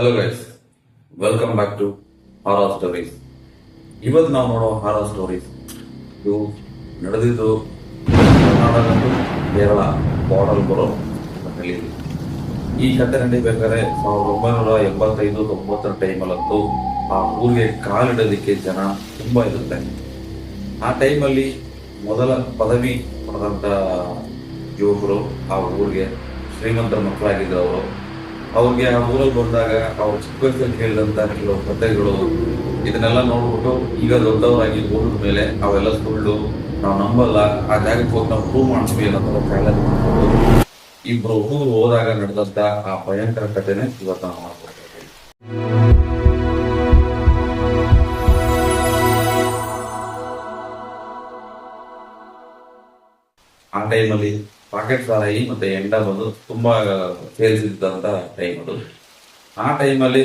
Hello guys, welcome back to horror stories. ಇವತ್ತು ನಾವು ನೋಡೋ ಹಾರರ್ ಸ್ಟೋರೀಸ್ ಇದು ನಡೆದಿದ್ದು ಕರ್ನಾಟಕ ಕೇರಳ ಬಾರ್ಡರ್ ಬರೋ ಹಳ್ಳಿ. ಈ ಕಥೆ ನಡೀಬೇಕಾದ್ರೆ 1985-90 ಟೈಮಲ್ಲಂತೂ ಆ ಊರಿಗೆ ಕಾಲಿಡೋದಕ್ಕೆ ಜನ ತುಂಬಾ ಇರುತ್ತೆ. ಆ ಟೈಮಲ್ಲಿ ಮೊದಲ ಪದವಿ ಪಡೆದಂತ ಯುವಕರು ಆ ಊರಿಗೆ ಶ್ರೀಮಂತರ ಮಕ್ಕಳಾಗಿದ್ರು ಅವರು. ಅವ್ರಿಗೆ ಆ ಊರಲ್ಲಿ ಬಂದಾಗ ಅವ್ರು ಚಿಕ್ಕ ವಯಸ್ಸಲ್ಲಿ ಕೇಳಿದಂತ ಕೆಲವು ಕಥೆಗಳು ಇದನ್ನೆಲ್ಲ ನೋಡ್ಬಿಟ್ಟು ಈಗ ದೊಡ್ಡವರಾಗಿ ಓದಿದ ಮೇಲೆ ಅವೆಲ್ಲ ಸುಳ್ಳು, ನಾವು ನಂಬಲ್ಲ, ಆ ಜಾಗಕ್ಕೆ ಹೋಗಿ ನಾವು ಪ್ರೂವ್ ಮಾಡ್ತೀವಿ ಅನ್ನೋ ಚಾಲೆಂಜ್ ಮಾಡ್ಕೊಂಡು ಇಬ್ರು ಹುಡುಗರು ಹೋದಾಗ ನಡೆದಂತ ಆ ಭಯಂಕರ ಕಥೆನೆ ಇವತ್ತು ನಾವು ಮಾಡ್ಕೊಡ್ತೀವಿ. ಆ ಟೈಮಲ್ಲಿ ಪಾಕೆಟ್ ಸಾರಾಯಿ ಮತ್ತೆ ಎಂಡ ಬಂದು ತುಂಬಾ ಸೇರಿಸಿದ್ದಂತ ಟೈಮ್ ಅದು. ಆ ಟೈಮಲ್ಲಿ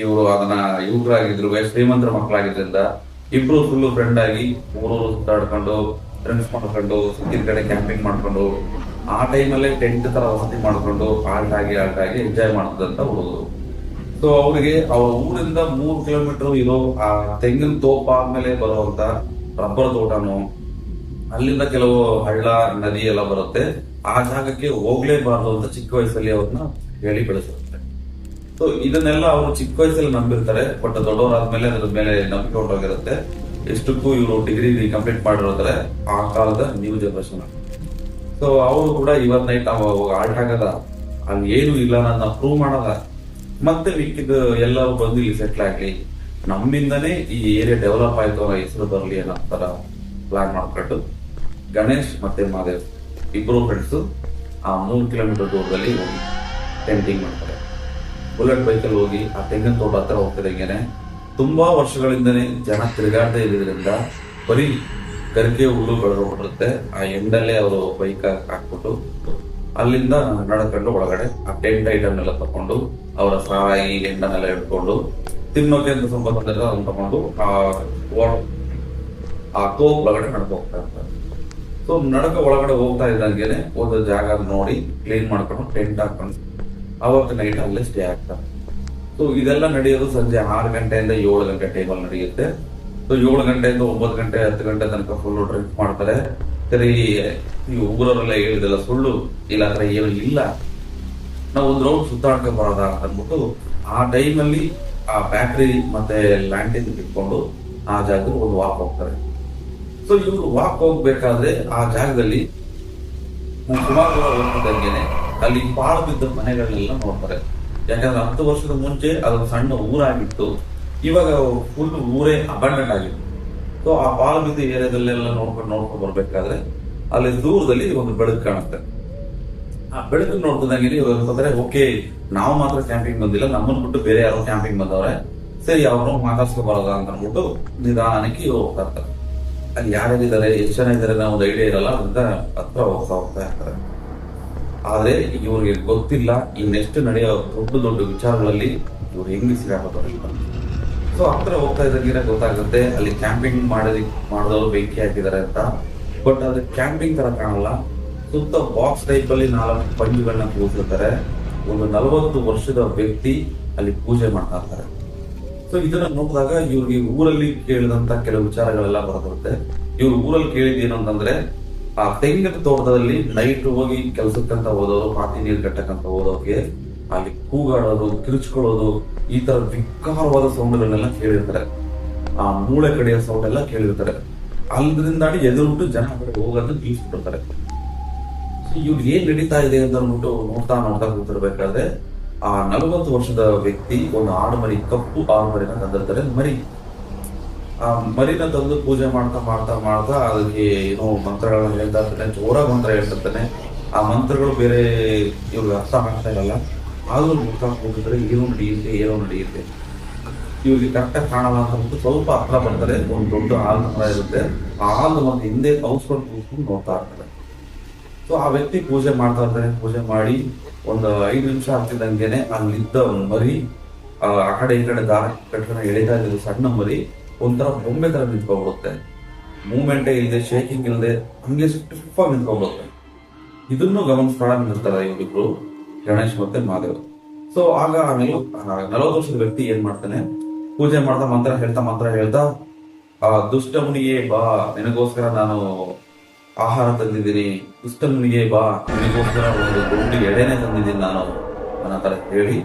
ಇವರು ಅದನ್ನ ಯುವಕರಾಗಿದ್ರು, ಶ್ರೀಮಂತರ ಮಕ್ಕಳಾಗಿದ್ರಿಂದ ಇಬ್ರು ಫುಲ್ ಫ್ರೆಂಡ್ ಆಗಿ ಊರೂರು ಸುತ್ತಾಡ್ಕೊಂಡು ಡ್ರಿಂಕ್ಸ್ ಮಾಡ್ಕೊಂಡು ಸಿಕ್ಕಿದ ಕಡೆ ಕ್ಯಾಂಪಿಂಗ್ ಮಾಡ್ಕೊಂಡು ಆ ಟೈಮಲ್ಲೇ ಟೆಂಟ್ ತರ ವಸತಿ ಮಾಡ್ಕೊಂಡು ಆಲ್ಟ್ ಆಗಿ ಎಂಜಾಯ್ ಮಾಡ್ತಿದ್ದಂತ ಹುಡುಗರು. ಸೊ ಅವ್ರಿಗೆ ಅವ್ರ ಊರಿಂದ 3 ಕಿಲೋಮೀಟರ್ ಇರೋ ಆ ತೆಂಗಿನ ತೋಪ ಆದ್ಮೇಲೆ ಬರುವಂತ ರಬ್ಬರ್ ತೋಟನು, ಅಲ್ಲಿಂದ ಕೆಲವು ಹಳ್ಳ ನದಿ ಎಲ್ಲ ಬರುತ್ತೆ, ಆ ಜಾಗಕ್ಕೆ ಹೋಗ್ಲೇಬಾರ್ದು ಅಂತ ಚಿಕ್ಕ ವಯಸ್ಸಲ್ಲಿ ಅವ್ರನ್ನ ಹೇಳಿ ಬೆಳೆಸಿರುತ್ತೆ. ಸೊ ಇದನ್ನೆಲ್ಲ ಅವರು ಚಿಕ್ಕ ವಯಸ್ಸಲ್ಲಿ ನಂಬಿರ್ತಾರೆ, ಬಟ್ ದೊಡ್ಡವರಾದ್ಮೇಲೆ ಅದ್ರ ಮೇಲೆ ನಂಬಿಕೆ ಹೊರಟೋಗಿರುತ್ತೆ. ಎಷ್ಟಕ್ಕೂ ಇವರು ಡಿಗ್ರಿ ಕಂಪ್ಲೀಟ್ ಮಾಡಿರ್ತಾರೆ ಆ ಕಾಲದ ನ್ಯೂ ಜನರೇಷನ್. ಸೊ ಅವರು ಕೂಡ ಇವತ್ ನೈಟ್ ಆಲ್ಟ್ ಆಗದ, ಅಲ್ಲಿ ಏನು ಇಲ್ಲ ನನ್ನ ಪ್ರೂವ್ ಮಾಡದ, ಮತ್ತೆ ಮಿಕ್ಕಿದ ಎಲ್ಲರೂ ಬಂದು ಇಲ್ಲಿ ಸೆಟ್ಲ್ ಆಗ್ಲಿ, ನಮ್ಮಿಂದನೇ ಈ ಏರಿಯಾ ಡೆವಲಪ್ ಆಯ್ತು ಅನ್ನೋ ಹೆಸರು ಬರಲಿ ಅನ್ನೋ ತರ ಪ್ಲಾನ್ ಮಾಡ್ಕೊಂಡು ಗಣೇಶ್ ಮತ್ತೆ ಮಾದೇವ್ ಇಬ್ರು ಫ್ರೆಂಡ್ಸ್ ಆ 3 ಕಿಲೋಮೀಟರ್ ದೂರದಲ್ಲಿ ಹೋಗಿ ಟೆಂಟಿಂಗ್ ಮಾಡ್ತಾರೆ. ಬುಲೆಟ್ ಬೈಕಲ್ಲಿ ಹೋಗಿ ಆ ತೆಂಗಿನ ತೋಟ ಹತ್ರ ಹೋಗ್ತಿದಂಗೆನೆ ತುಂಬಾ ವರ್ಷಗಳಿಂದನೇ ಜನ ತಿರುಗಾಡದೇ ಇರೋದ್ರಿಂದ ಬರೀ ಗರಿಕೆ ಹುಲ್ಲು ಬೆಳೆದೋಗ್ಬಿಡುತ್ತೆ. ಆ ಎಂಡಲ್ಲೇ ಅವರು ಬೈಕ್ ಹಾಕ್ಬಿಟ್ಟು ಅಲ್ಲಿಂದ ನಡ್ಕೊಂಡು ಒಳಗಡೆ ಆ ಟೆಂಟ್ ಐಟಮ್ ಎಲ್ಲ ತಕೊಂಡು ಅವರ ಸಾಯಿ ಎಂಡನೆಲ್ಲ ಇಟ್ಕೊಂಡು ತಿನ್ನೋಕೆ ಅಂತ ಸ್ವಲ್ಪ ಅದನ್ನ ತಗೊಂಡು ಆ ತೋಪ್ ಒಳಗಡೆ ನಡ್ಕೊ ಹೋಗ್ತಾ ಇರ್ತಾರೆ. ಸೊ ನಡಕ ಒಳಗಡೆ ಹೋಗ್ತಾ ಇದ್ದಂಗೆನೆ ಒಂದು ಜಾಗ ನೋಡಿ ಕ್ಲೀನ್ ಮಾಡ್ಕೊಂಡು ಟೆಂಟ್ ಹಾಕೊಂಡು ಅವತ್ತು ನೈಟ್ ಅಲ್ಲೇ ಸ್ಟೇ ಆಗ್ತಾರೆ. ಸೊ ಇದೆಲ್ಲ ನಡೆಯೋದು ಸಂಜೆ 6 ಗಂಟೆಯಿಂದ 7 ಗಂಟೆ ಟೈಮಲ್ಲಿ ನಡೆಯುತ್ತೆ. ಸೊ 7 ಗಂಟೆಯಿಂದ 9 ಗಂಟೆ 10 ಗಂಟೆ ತನಕ ಫುಲ್ ಡ್ರಿಂಕ್ ಮಾಡ್ತಾರೆ. ಸರಿ, ಈ ಊರವರೆಲ್ಲ ಹೇಳಿದೆಲ್ಲ ಸುಳ್ಳು, ಇಲ್ಲ ಆತರ ಏನು ಇಲ್ಲ, ನಾವು ಒಂದು ರೌಂಡ್ ಸುತ್ತಾಡ್ಕೊಂಡ್ ಬರೋದ ಅಂದ್ಬಿಟ್ಟು ಆ ಟೈಮಲ್ಲಿ ಆ ಬ್ಯಾಟ್ರಿ ಮತ್ತೆ ಲ್ಯಾಂಡಿಂಗ್ ಇಟ್ಕೊಂಡು ಆ ಜಾಗದಲ್ಲಿ ಒಂದು ವಾಕ್ ಹೋಗ್ತಾರೆ. ಸೊ ಇವರು ವಾಕ್ ಹೋಗ್ಬೇಕಾದ್ರೆ ಆ ಜಾಗದಲ್ಲಿ ಸುಮಾರು ದೂರ ಹೋಗ್ತಿದ್ದಂಗೆನೆ ಅಲ್ಲಿ ಪಾಳು ಬಿದ್ದ ಮನೆಗಳನ್ನೆಲ್ಲ ನೋಡ್ತಾರೆ. ಯಾಕಂದ್ರೆ 10 ವರ್ಷದ ಮುಂಚೆ ಅದೊಂದು ಸಣ್ಣ ಊರಾಗಿತ್ತು, ಇವಾಗ ಫುಲ್ ಊರೇ ಅಬಂಡೆಂಟ್ ಆಗಿತ್ತು. ಸೊ ಆ ಪಾಳು ಬಿದ್ದ ಏರಿಯಾದಲ್ಲೆಲ್ಲ ನೋಡ್ಕೊಂಡು ಬರ್ಬೇಕಾದ್ರೆ ಅಲ್ಲಿ ದೂರದಲ್ಲಿ ಒಂದು ಬೆಳಕು ಕಾಣುತ್ತೆ. ಆ ಬೆಳಕು ನೋಡ್ತಿದ್ದಂಗೆ ಇವರು ಓಕೆ, ನಾವು ಮಾತ್ರ ಕ್ಯಾಂಪಿಂಗ್ ಬಂದಿಲ್ಲ, ನಮ್ಮನ್ನು ಬಿಟ್ಟು ಬೇರೆ ಯಾರೋ ಕ್ಯಾಂಪಿಂಗ್ ಬಂದವ್ರೆ, ಸರಿ ಅವ್ರನ್ನ ಮಾತಾಡ್ಸ್ಕೊ ಬರೋದ ಅಂತ ಅಂದ್ಬಿಟ್ಟು ನಿಧಾನಕ್ಕೆ ಇವ್ರು ಹೋಗ್ತಾ ಇರ್ತಾರೆ. ಅಲ್ಲಿ ಯಾರ್ಯಾರಿದ್ದಾರೆ, ಎಷ್ಟು ಜನ ಇದ್ದಾರೆ ಅನ್ನೋ ಒಂದು ಐಡಿಯಾ ಇರಲ್ಲ, ಅದರಿಂದ ಹತ್ರ ಹೋಗ್ತಾ ಇರ್ತಾರೆ. ಆದ್ರೆ ಇವ್ರಿಗೆ ಗೊತ್ತಿಲ್ಲ ಈ ನೆಕ್ಸ್ಟ್ ನಡೆಯೋ ದೊಡ್ಡ ವಿಚಾರಗಳಲ್ಲಿ ಇವ್ರು ಹೆಂಗ್ ಸಿಗಾಕೋತಾರೆ. ಸೊ ಹತ್ರ ಹೋಗ್ತಾ ಇದ್ದಂಗೆ ಗೊತ್ತಾಗುತ್ತೆ ಅಲ್ಲಿ ಕ್ಯಾಂಪಿಂಗ್ ಮಾಡಿದವರು ಬೆಂಕಿ ಹಾಕಿದ್ದಾರೆ ಅಂತ. ಬಟ್ ಅದು ಕ್ಯಾಂಪಿಂಗ್ ತರ ಕಾಣಲ್ಲ, ಸುತ್ತ ಬಾಕ್ಸ್ ಟೈಪ್ ಅಲ್ಲಿ 4 ಪಂಜುಗಳನ್ನ ಕೂರಿಸಿರ್ತಾರೆ. ಒಂದು 40 ವರ್ಷದ ವ್ಯಕ್ತಿ ಅಲ್ಲಿ ಪೂಜೆ ಮಾಡ್ತಾ ಇರ್ತಾರೆ. ಸೊ ಇದನ್ನ ನೋಡಿದಾಗ ಇವ್ರಿಗೆ ಊರಲ್ಲಿ ಕೇಳಿದಂತ ಕೆಲವು ವಿಚಾರಗಳೆಲ್ಲ ಬರುತ್ತೆ. ಇವ್ರು ಊರಲ್ಲಿ ಕೇಳಿದ್ ಅಂತಂದ್ರೆ ಆ ತೆಂಗಿನ ತೋಟದಲ್ಲಿ ನೈಟ್ ಹೋಗಿ ಕೆಲ್ಸಕ್ಕಂತ ಹೋದವರು, ಪಾತಿ ನೀರು ಕಟ್ಟಕ್ಕಂತ ಹೋದವ್ರಿಗೆ ಅಲ್ಲಿ ಕೂಗಾಡೋದು, ಕಿರುಚ್ಕೊಳ್ಳೋದು, ಈ ತರ ವಿಕಾರವಾದ ಸೌಂಡ್ಗಳನ್ನೆಲ್ಲ ಕೇಳಿರ್ತಾರೆ. ಆ ಮೂಳೆ ಕಡೆಯ ಸೌಂಡ್ ಎಲ್ಲ ಕೇಳಿರ್ತಾರೆ. ಅಲ್ಲಿಂದಾಡಿ ಎದುರುಬಿಟ್ಟು ಜನ ಕಡೆ ಹೋಗೋದನ್ನ ನಿಲ್ಲಿಸ್ಬಿಟ್ಟಿರ್ತಾರೆ. ಇವ್ರಿಗೆ ಏನ್ ನಡೀತಾ ಇದೆ ಅಂತ ಅಂದ್ಬಿಟ್ಟು ನೋಡ್ತಾ ಕೂತಿರ್ಬೇಕಾದ್ರೆ ಆ 40 ವರ್ಷದ ವ್ಯಕ್ತಿ ಒಂದು ಆಡುಮರಿ, ಕಪ್ಪು ಆಡುಮರಿನ ತಂದಿರ್ತಾರೆ. ಆ ಮರಿನ ತಂದು ಪೂಜೆ ಮಾಡ್ತಾ ಅದಕ್ಕೆ ಏನೋ ಮಂತ್ರಗಳನ್ನ ಹೇಳ್ತಾ ಇರ್ತಾನೆ, ಜೋರಾಗಿ ಮಂತ್ರ ಹೇಳ್ತಿರ್ತಾನೆ. ಆ ಮಂತ್ರಗಳು ಬೇರೆ ಇವ್ರಿಗೆ ಅರ್ಥ ಆಗ್ತಾ ಇರಲ್ಲ. ಆದ್ರೂ ನೋಡ್ತಾ ಕೂತಿದ್ರೆ ಏನೋ ನಡೆಯುತ್ತೆ. ಇವ್ರಿಗೆ ಕರೆಕ್ಟಾಗಿ ಕಾಣಲ್ಲ ಅಂತ ಅಂದ್ಬಿಟ್ಟು ಸ್ವಲ್ಪ ಹತ್ರ ಬರ್ತಾರೆ. ಒಂದು ದೊಡ್ಡ ಹಾಲ್ ಮರ ಇರುತ್ತೆ, ಆ ಹಾಲ್ ಮತ್ತೆ ಹಿಂದೆ ಕೂತ್ಕೊಂಡು ನೋಡ್ತಾ ಇರ್ತಾರೆ. ಸೊ ಆ ವ್ಯಕ್ತಿ ಪೂಜೆ ಮಾಡ್ತಾ ಇರ್ತಾನೆ. ಪೂಜೆ ಮಾಡಿ ಒಂದು 5 ನಿಮಿಷ ಆಗ್ತಿದ್ದಂಗೆನೆ ಅಲ್ಲಿದ್ದ ಮರಿ ಆ ಕಡೆ ಈ ಕಡೆ ದಾರ ಕಟ್ಕೊಂಡು ಎಳಿತಾ ಇದ್ದು ಸಣ್ಣ ಮರಿ ಒಂಥರ ಬೊಂಬೆ ತರ ನಿಂತ್ಕೊಂಡ್ಬಿಡುತ್ತೆ. ಮೂವ್ಮೆಂಟೇ ಇಲ್ಲದೆ, ಶೇಕಿಂಗ್ ಇಲ್ಲದೆ, ಹಂಗೆ ಸ್ಟಿಫ್ ಆಗಿ ನಿಂತ್ಕೊಂಡ್ಬಿಡುತ್ತೆ. ಇದನ್ನು ಗಮನಿಸ್ಕೊಳ್ಳೋಕೆ ನಿಲ್ತಾರೆ ಇವರಿಬ್ರು, ಗಣೇಶ್ ಮತ್ತೆ ಮಾದೇವ್. ಸೊ ಆಗ 40 ವರ್ಷದ ವ್ಯಕ್ತಿ ಏನ್ ಮಾಡ್ತಾನೆ, ಪೂಜೆ ಮಾಡ್ತಾ ಮಂತ್ರ ಹೇಳ್ತಾ ಆ ದುಷ್ಟ ಮುನಿಗೆ ಬಾ, ನಿನಗೋಸ್ಕರ ನಾನು ಆಹಾರ ತಂದಿದ್ದೀನಿ, ದುಷ್ಟ ಮುನಿಗೆ ಬಾ, ನಿನಗೋಸ್ಕರ ಒಂದು ದೊಡ್ಡ ಎಳೆನೆ ತಂದಿದ್ದೀನಿ ನಾನು ಅನ್ನೋ ತರ ಹೇಳಿ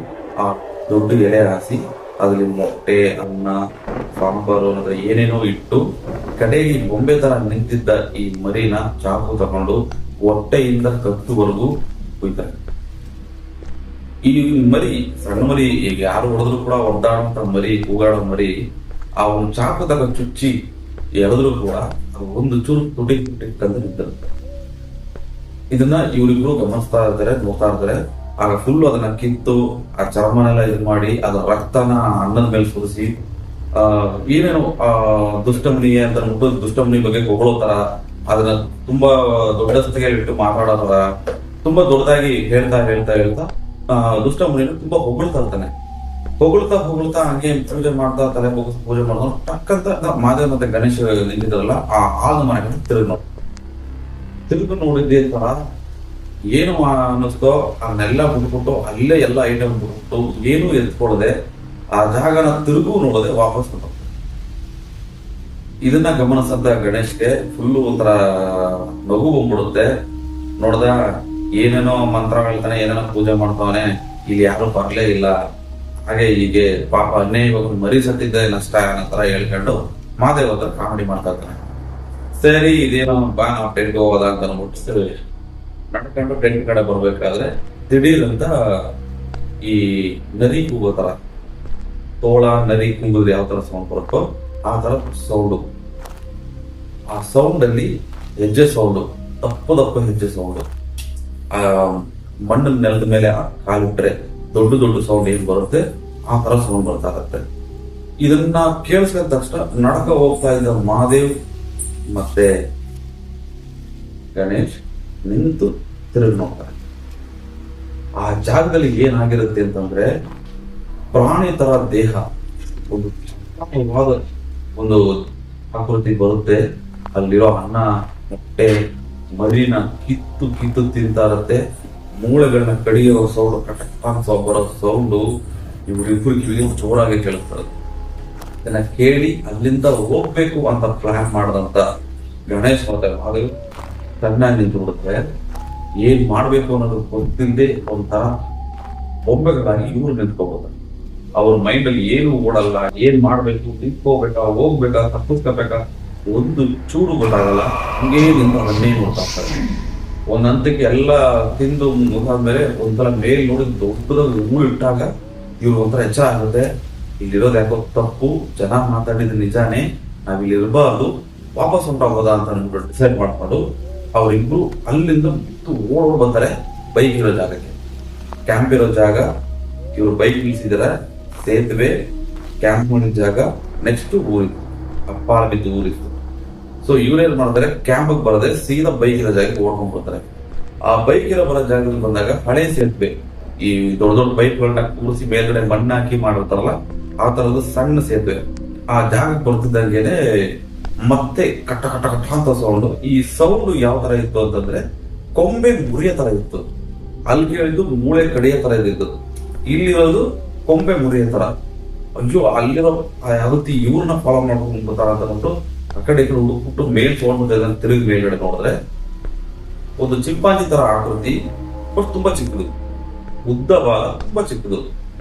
ಆ ದೊಡ್ಡ ಎಳೆ ಹಾಸಿ ಅದ್ರಲ್ಲಿ ಮೊಟ್ಟೆ, ಅನ್ನ, ಸಾಂಬಾರು ಅನ್ನೋದ್ರ ಏನೇನೋ ಇಟ್ಟು ಕಡೆಗೆ ಬೊಂಬೆ ತರ ನಿಂತಿದ್ದ ಈ ಮರಿನ ಚಾಕು ತಗೊಂಡು ಹೊಟ್ಟೆಯಿಂದ ಕತ್ತುವರೆಗೂ ಕುಯ್ತಾರೆ. ಈ ಮರಿ ಸಣ್ಣ ಮರಿ, ಈಗ ಯಾರು ಹೊಡೆದ್ರು ಕೂಡ ಒದ್ದಾಡುವಂತ ಮರಿ, ಕೂಗಾಡೋ ಮರಿ, ಆ ಒಂದು ಚಾಕು ತಗ ಚುಚ್ಚಿ ಎಳೆದ್ರು ಕೂಡ ಒಂದು ಚೂರು ತುಟಿ ಕಂದು ನಿಂತಿರುತ್ತೆ. ಇದನ್ನ ಇವರಿಬ್ರು ಗಮನಿಸ್ತಾ ಇರ್ತಾರೆ, ನೋಡ್ತಾ ಇರ್ತಾರೆ. ಆಗ ಫುಲ್ ಅದನ್ನ ಕಿತ್ತು ಆ ಚರ್ಮನೆಲ್ಲ ಇದು ಮಾಡಿ ಅದರ ರಕ್ತನ ಅನ್ನದ ಮೇಲೆ ಸುರಿಸಿ ಏನೇನು ದುಷ್ಟಮುನಿಗೆ ಅಂತ ಅಂದ್ಬಿಟ್ಟು ದುಷ್ಟಮುನಿ ಬಗ್ಗೆ ಹೊಗಳೋ ತರ, ಅದನ್ನ ತುಂಬಾ ದೊಡ್ಡ ಸ್ಥಿತಿಗೆ ಇಟ್ಟು ಮಾತಾಡೋ ತರ ತುಂಬಾ ದೊಡ್ಡದಾಗಿ ಹೇಳ್ತಾ ದುಷ್ಟಮುನಿನ ತುಂಬಾ ಹೊಗಳ್ತಾ ಇರ್ತಾನೆ. ಹೊಗಳ್ತಾ ಹಂಗೆ ಪೂಜೆ ಮಾಡ್ತಾ ತಲೆ ಹೋಗಿಸ್ ಪೂಜೆ ಮಾಡೋದು ಟಕ್ಕಂತ ಮಾದೇವ ಮತ್ತೆ ಗಣೇಶ ನಿಂತಿದ್ರಲ್ಲ ಆ ಆದ ಮನೆಗಳನ್ನ ತಿರುಗಿ ನೋಡಿದ್ದೆ ತರ ಏನು ಅನ್ನಿಸ್ತೋ ಅದನ್ನೆಲ್ಲ ಬಿಟ್ಬಿಟ್ಟು ಅಲ್ಲೇ ಎಲ್ಲ ಐಟಮ್ ಬಿಟ್ಬಿಟ್ಟು ಏನು ಎತ್ಕೊಳ್ಳದೆ ಆ ಜಾಗನ ತಿರುಗು ನೋಡದೆ ವಾಪಸ್ ಬಂದ. ಇದನ್ನ ಗಮನಿಸಂತ ಗಣೇಶ್ಗೆ ಫುಲ್ಲು ಒಂಥರ ನಗು ಬಂದ್ಬಿಡುತ್ತೆ. ನೋಡ್ದ ಏನೇನೋ ಮಂತ್ರ ಹೇಳ್ತಾನೆ, ಏನೇನೋ ಪೂಜೆ ಮಾಡ್ತಾವನೆ, ಇಲ್ಲಿ ಯಾರು ಬರ್ಲೇ ಇಲ್ಲ, ಹಾಗೆ ಹೀಗೆ ಪಾಪ ಇವಾಗ ಮರಿ ಸತ್ತಿದ್ದೆ ನಷ್ಟ ಅನ್ನೋ ತರ ಹೇಳ್ಕೊಂಡು ಮಾದೇವ ಹತ್ರ ಕಾಮಿಡಿ ಮಾಡ್ತಾ ಇರ್ತಾನೆ. ಸರಿ ಇದೇನೋ ಬಾ ನಾವು ಟೆಂಟ್ಗೆ ಹೋಗೋದ ಅಂತ ಅನ್ಬಿಟ್ಟು ನಡ್ಕೊಂಡು ಟೆಂಟ್ ಕಡೆ ಬರ್ಬೇಕಾದ್ರೆ ದಿಢೀರ್ ಅಂತ ಈ ನರಿ ಕೂಗೋ ತರ, ತೋಳ ನರಿ ಕೂಗಿದ್ರೆ ಯಾವ ತರ ಸೌಂಡ್ ಬರುತ್ತೋ ಆ ತರ ಸೌಂಡು. ಆ ಸೌಂಡ್ ಅಲ್ಲಿ ಹೆಜ್ಜೆ ಸೌಂಡು, ದಪ್ಪ ಹೆಜ್ಜೆ ಸೌಂಡು. ಆ ಮಣ್ಣಿನ ನೆಲದ ಮೇಲೆ ಕಾಲಿಟ್ರೆ ದೊಡ್ಡ ಸೌಂಡ್ ಏನ್ ಬರುತ್ತೆ ಆ ತರ ಸೌಂಡ್ ಬರ್ತಾ ಇರುತ್ತೆ. ಇದನ್ನ ಕೇಳಿಸಿದ ತಕ್ಷಣ ನಡಕ ಹೋಗ್ತಾ ಇದ್ದ ಮಹಾದೇವ್ ಮತ್ತೆ ಗಣೇಶ್ ನಿಂತು ತಿರುಗಿ ನೋಡ್ತಾರೆ. ಆ ಜಾಗದಲ್ಲಿ ಏನಾಗಿರುತ್ತೆ ಅಂತಂದ್ರೆ ಪ್ರಾಣಿ ತರ ದೇಹ, ಒಂದು ಆಕೃತಿ ಬರುತ್ತೆ. ಅಲ್ಲಿರೋ ಅನ್ನ, ಮೊಟ್ಟೆ, ಮರಿನ ಕಿತ್ತು ತಿಂತಾ ಇರತ್ತೆ. ಮೂಳೆಗಳನ್ನ ಕಡಿಯೋ ಸೌಂಡ್, ಕಟಕ್ ಬರೋ ಸೌಂಡು ಇವರಿಬ್ರು ಕಿವಿ ಜೋರಾಗಿ ಕೇಳಿಸ್ತಾರೆ. ಇದನ್ನ ಕೇಳಿ ಅಲ್ಲಿಂದ ಹೋಗ್ಬೇಕು ಅಂತ ಪ್ಲಾನ್ ಮಾಡದಂತ ಗಣೇಶ್ ಮತ್ತೆ ಮಹಾದೇವ್ ಚೆನ್ನಾಗಿ ನಿಂತು ಬಿಡುತ್ತೆ. ಏನ್ ಮಾಡ್ಬೇಕು ಅನ್ನೋದು ಗೊತ್ತಿಲ್ಲದೆ ಒಂಥರ ಬೊಂಬೆಗಳಾಗಿ ಇವ್ರು ನಿಂತ್ಕೋಬಹುದು. ಅವ್ರ ಮೈಂಡ್ ಅಲ್ಲಿ ಏನು ಓಡಲ್ಲ, ಏನ್ ಮಾಡ್ಬೇಕು, ನಿಂತ್ಕೋಬೇಕಾ, ಹೋಗ್ಬೇಕಾ, ತಪ್ಪಿಸ್ಕೋಬೇಕಾ, ಒಂದು ಚೂರು ಗೊತ್ತಾಗಲ್ಲ. ಹಂಗೇ ನಿಂತು ಅದನ್ನೇ ನೋಡ್ತಾ ಇರ್ತಾರೆ. ಒಂದ್ ಹಂತಕ್ಕೆ ಎಲ್ಲ ತಿಂದು ಮುಗಿದ್ಮೇಲೆ ಒಂಥರ ಮೇಲ್ ನೋಡಿ ದೊಡ್ಡದಾಗಿ ಹೂ ಇಟ್ಟಾಗ ಇವ್ರು ಒಂಥರ ಎಚ್ಚರ ಆಗುತ್ತೆ. ಇಲ್ಲಿರೋದು ಯಾಕೋ ತಪ್ಪು, ಜನ ಮಾತಾಡಿದ್ರೆ ನಿಜಾನೇ, ನಾವಿಲ್ಲಿ ಇರಬಾರ್ದು, ವಾಪಸ್ ಹೊಂಟೋಗೋದಾ ಅಂತ ಅಂದ್ಬಿಟ್ಟು ಡಿಸೈಡ್ ಮಾಡ್ಕೊಂಡು ಅವರಿಬ್ರು ಅಲ್ಲಿಂದ ಓಡ್ ಬರ್ತಾರೆ ಬೈಕ್ ಇರೋ ಜಾಗಕ್ಕೆ. ಕ್ಯಾಂಪ್ ಇರೋ ಜಾಗ, ಇವ್ರು ಬೈಕ್ ನಿಲ್ಸಿದಾರೆ, ಸೇತುವೆ, ಕ್ಯಾಂಪ್ ಮಾಡಿದ ಜಾಗ, ನೆಕ್ಸ್ಟ್ ಊರಿತ್ತು, ಅಪ್ಪಾಳ ಬಿದ್ದು ಊರಿತ್ತು. ಸೊ ಇವ್ರೇನ್ ಮಾಡ್ತಾರೆ, ಕ್ಯಾಂಪ್ ಬರದೆ ಸೀದಾ ಬೈಕ್ ಇರೋ ಜಾಗಕ್ಕೆ ಓಡ್ಕೊಂಡ್ ಬರ್ತಾರೆ. ಆ ಬೈಕ್ ಇರೋ ಬರೋ ಜಾಗದಲ್ಲಿ ಬಂದಾಗ ಹಳೆ ಸೇತುವೆ, ಈ ದೊಡ್ಡ ಬೈಕ್ಗಳನ್ನ ಕೂರಿಸಿ ಮೇಲ್ಗಡೆ ಮಣ್ಣಾಕಿ ಮಾಡಿರ್ತಾರಲ್ಲ ಆ ತರದ ಸಣ್ಣ ಸೇತುವೆ, ಆ ಜಾಗಕ್ಕೆ ಬರ್ತಿದ್ದಂಗೆನೆ ಮತ್ತೆ ಕಟ್ಟ ಅಂತ ಸೌಂಡ್. ಈ ಸೌಂಡ್ ಯಾವ ತರ ಇತ್ತು ಅಂತಂದ್ರೆ ಕೊಂಬೆ ಮುರಿಯೋ ತರ ಇತ್ತು. ಅಲ್ಲಿ ಕೇಳಿದ್ದು ಮೂಳೆ ಕಡಿಯೋ ತರ ಇದ್ದು, ಇಲ್ಲಿರೋದು ಕೊಂಬೆ ಮುರಿಯೋ ತರ. ಅಯ್ಯೋ ಅಲ್ಲಿರೋ ಯಾವ ರೀತಿ ಇವ್ರನ್ನ ಫಾಲೋ ಮಾಡ್ಕೊಂಡು ಬರ್ತಾರ ಅಂತ ಅಂದ್ಬಿಟ್ಟು ಆ ಕಡೆ ಹುಡುಕ್ಬಿಟ್ಟು ಮೇಲ್ ತಗೊಂಡ್ಬಿಟ್ಟು ತಿರುಗಿ ಮೇಲ್ಗಡೆ ನೋಡಿದ್ರೆ ಒಂದು ಚಿಂಪಾಂಜಿ ತರ ಆಕೃತಿ, ಬಟ್ ತುಂಬಾ ಚಿಕ್ಕದು, ಉದ್ದ ಬಾಲ ತುಂಬಾ ಚಿಕ್ಕದು.